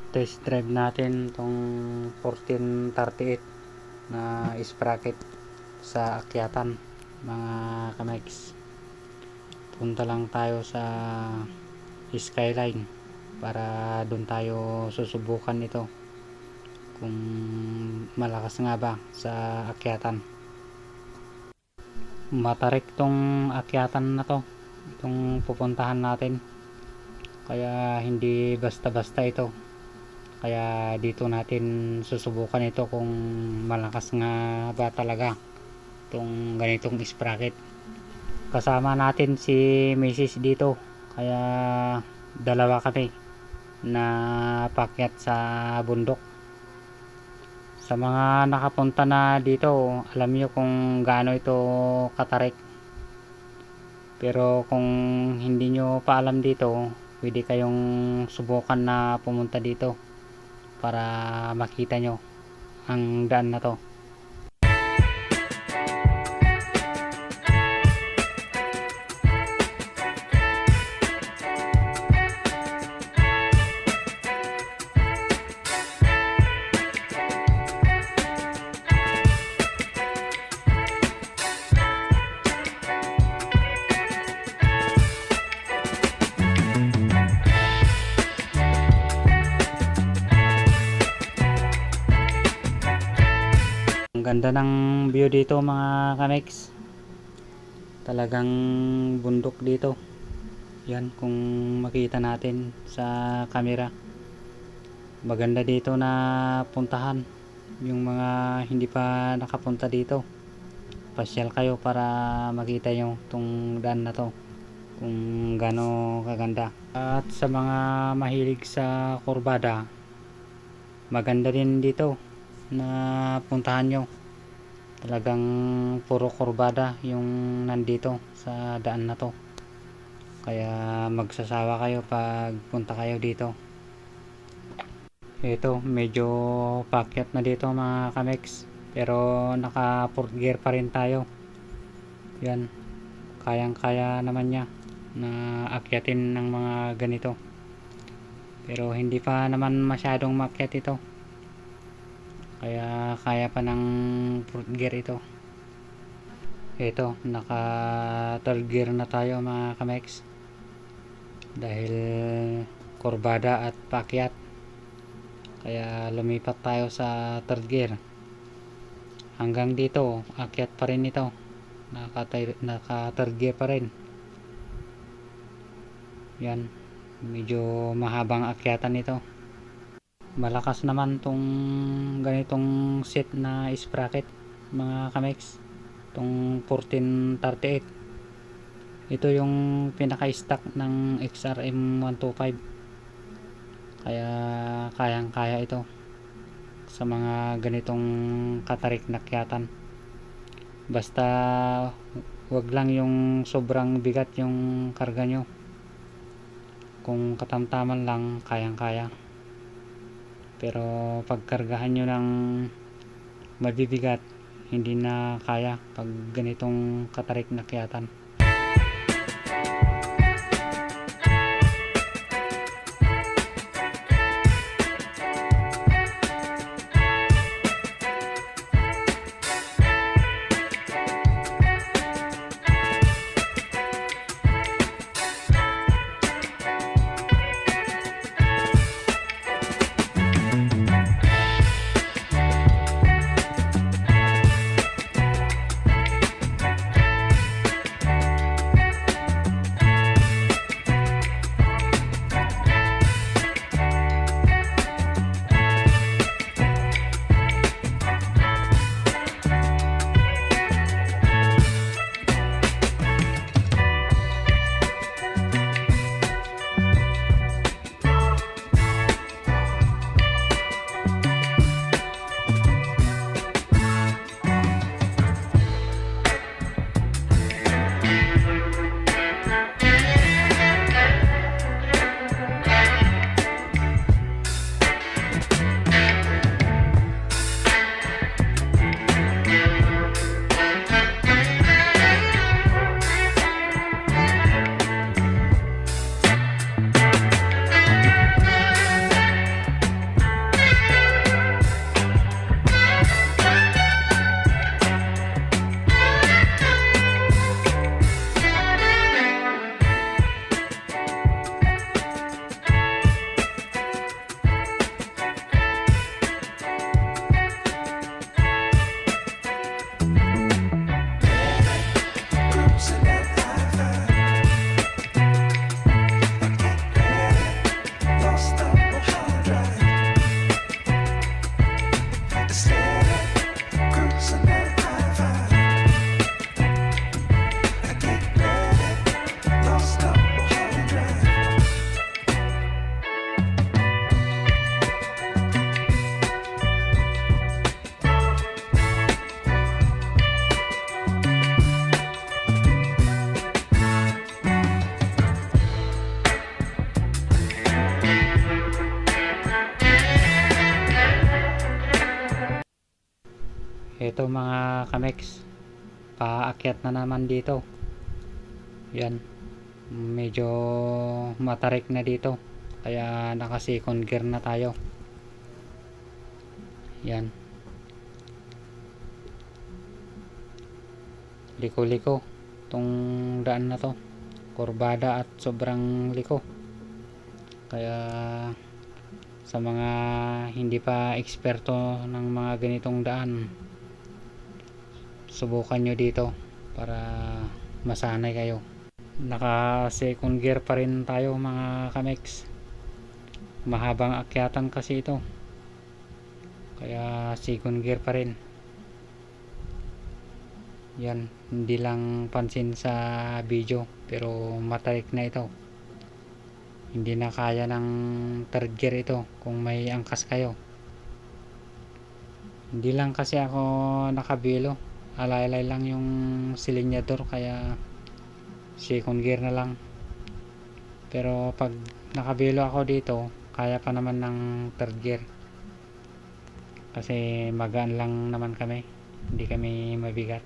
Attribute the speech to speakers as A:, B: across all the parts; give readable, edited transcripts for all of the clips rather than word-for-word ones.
A: test drive natin tong 1438 na sprocket sa akyatan mga kamex. Punta lang tayo sa Skyline para doon tayo susubukan ito kung malakas nga ba sa akyatan. Matarik tong akyatan na to, itong pupuntahan natin, kaya hindi basta basta ito. Kaya dito natin susubukan ito kung malakas nga ba talaga itong ganitong sprocket. Kasama natin si Mrs. dito, kaya dalawa kami na pakyat sa bundok. Sa mga nakapunta na dito, alam nyo kung gaano ito katarik. Pero kung hindi nyo pa alam dito, pwede kayong subukan na pumunta dito para makita nyo ang daan na to. Ang ganda ng view dito mga kamex. Talagang bundok dito. Yan kung makita natin sa camera. Maganda dito na puntahan. Yung mga hindi pa nakapunta dito, pasyal kayo para makita nyo itong daan na to kung gaano kaganda. At sa mga mahilig sa kurbada, maganda din dito na puntahan nyo. Talagang puro kurbada yung nandito sa daan na to, kaya magsasawa kayo pag punta kayo dito. Ito medyo pakyat na dito mga kamex, pero naka 4th gear pa rin tayo. Yan, kayang kaya naman nya na akyatin ng mga ganito, pero hindi pa naman masyadong makyat ito, kaya kaya pa ng 4th gear ito. Ito naka 3rd gear na tayo mga kamex, dahil kurbada at pakyat, kaya lumipat tayo sa 3rd gear. Hanggang dito akyat pa rin ito, naka 3rd gear pa rin. Yan, medyo mahabang akyatan ito. Malakas naman tong ganitong set na sprocket mga kamex, tong 1438. Ito yung pinaka stock ng XRM 125, kaya kayang kaya ito sa mga ganitong katarik na akyatan. Basta wag lang yung sobrang bigat yung karga nyo. Kung katamtaman lang, kayang kaya. Pero pagkargahan nyo ng mabibigat, hindi na kaya pag ganitong katarik na akyatan. Ito mga kamex, paakyat na naman dito. Yan, medyo matarik na dito, kaya naka second gear na tayo. Yan, liko-liko tong daan na to, kurbada at sobrang liko. Kaya sa mga hindi pa eksperto ng mga ganitong daan, subukan nyo dito para masanay kayo. Naka second gear pa rin tayo mga kamex, mahabang akyatan kasi ito, kaya second gear pa rin. Yan, hindi lang pansin sa video, pero matarik na ito. Hindi na kaya ng third gear ito kung may angkas kayo. Hindi lang kasi ako nakabilo, alay-alay lang yung silinyador, kaya second gear na lang. Pero pag nakabilo ako dito, kaya pa naman ng third gear, kasi magaan lang naman kami, hindi kami mabigat.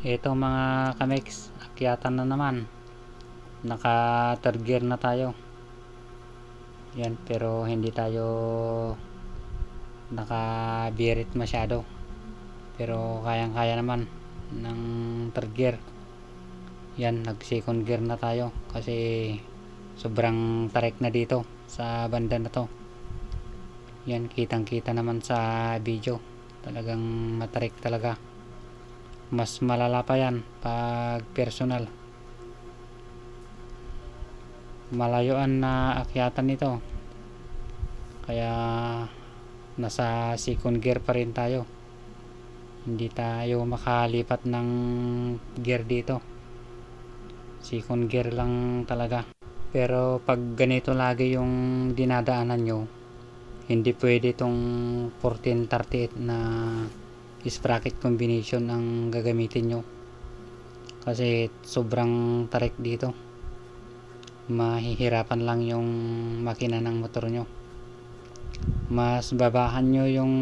A: Ito mga kamex, akyatan na naman, naka third gear na tayo. Yan, pero hindi tayo nakabirit masyado, pero kayang kaya naman ng third gear. Yan, nag second gear na tayo kasi sobrang tarik na dito sa banda na to. Yan, kitang kita naman sa video, talagang matarik talaga. Mas malala pa yan pag personal. Malayuan na akyatan nito, kaya nasa second gear pa rin tayo, hindi tayo makalipat ng gear dito, second gear lang talaga. Pero pag ganito lagi yung dinadaanan nyo, hindi pwede itong 1438 na sprocket combination ang gagamitin nyo, kasi sobrang tarik dito. Mahihirapan lang yung makina ng motor nyo. Mas babahan nyo yung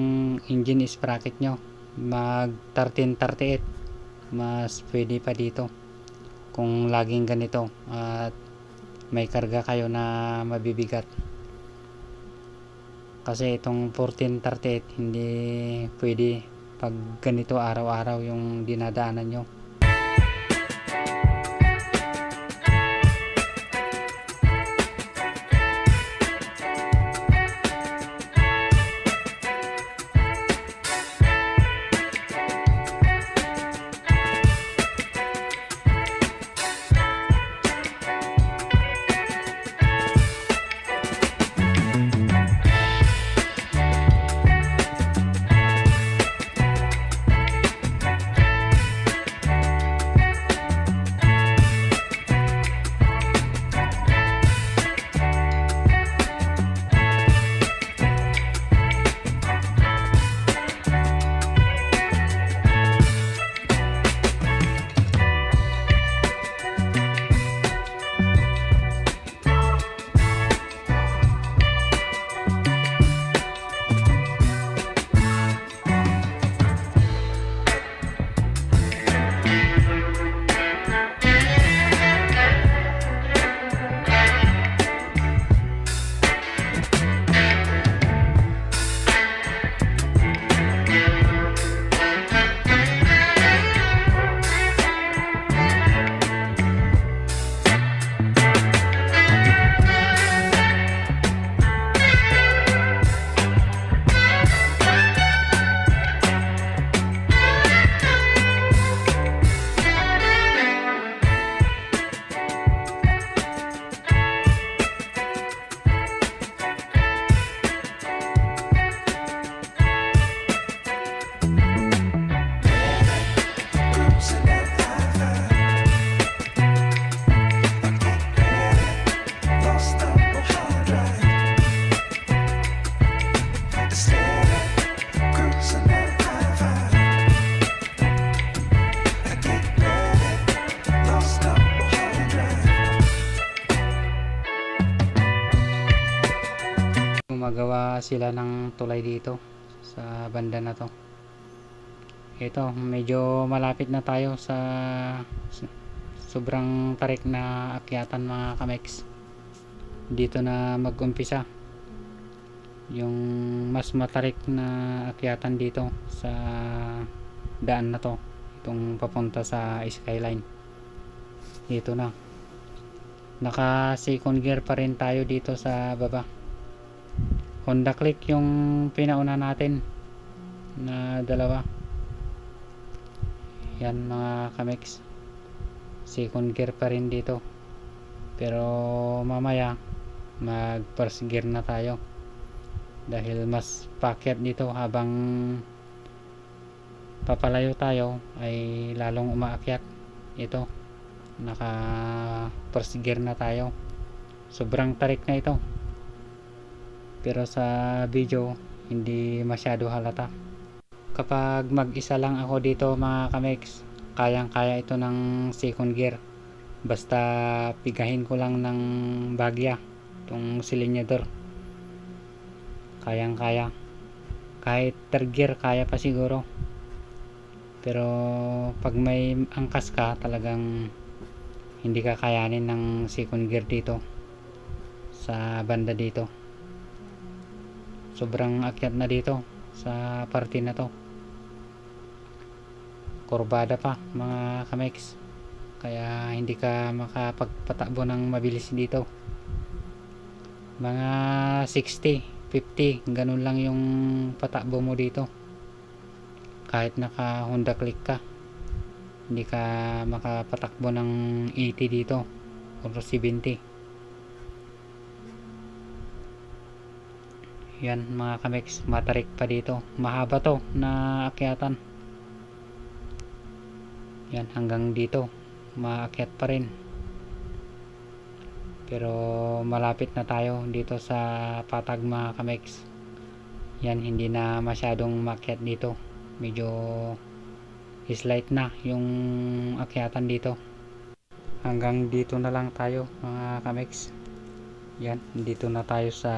A: engine sprocket nyo, mag 1338, mas pwede pa dito kung laging ganito at may karga kayo na mabibigat. Kasi itong 1438 hindi pwede pag ganito araw-araw yung dinadaanan nyo. gumagawa sila ng tulay dito sa banda na to. Ito, medyo malapit na tayo sa sobrang tarik na akyatan mga kamex. Dito na mag-umpisa yung mas matarik na akyatan dito sa daan na to, itong papunta sa skyline. Dito na, naka second gear pa rin tayo dito sa baba. Honda Click yung pinauna natin na dalawa. Yan mga kamex, second gear pa rin dito, pero mamaya mag first gear na tayo dahil mas paakyat dito. Habang papalayo tayo ay lalong umaakyat. Ito, naka first gear na tayo, sobrang tarik na ito, pero sa video hindi masyado halata. Kapag mag-isa lang ako dito mga kamex, kayang kaya ito ng second gear, basta pigahin ko lang ng bagya itong silinyador, kayang kaya. Kahit third gear kaya pa siguro, pero pag may angkas ka talagang hindi ka kayanin ng second gear dito sa banda dito. Sobrang akyat na dito sa parte na to, kurbada pa mga kamex, kaya hindi ka makapagpatakbo ng mabilis dito. Mga 60, 50 ganun lang yung patakbo mo dito. Kahit naka Honda Click ka, hindi ka makapatakbo ng 80 dito or 70. Yan mga kamex, matarik pa dito, mahaba to na akyatan. Yan, hanggang dito maakyat pa rin, pero malapit na tayo dito sa patag mga kamex. Yan, hindi na masyadong maakyat dito, medyo slight na yung akyatan dito. Hanggang dito na lang tayo mga kamex. Yan, dito na tayo sa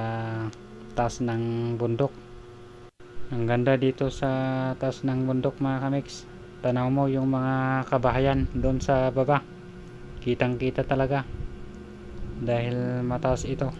A: taas ng bundok. Ang ganda dito sa taas ng bundok mga kamex. Tanaw mo yung mga kabahayan doon sa baba, kitang kita talaga dahil mataas ito.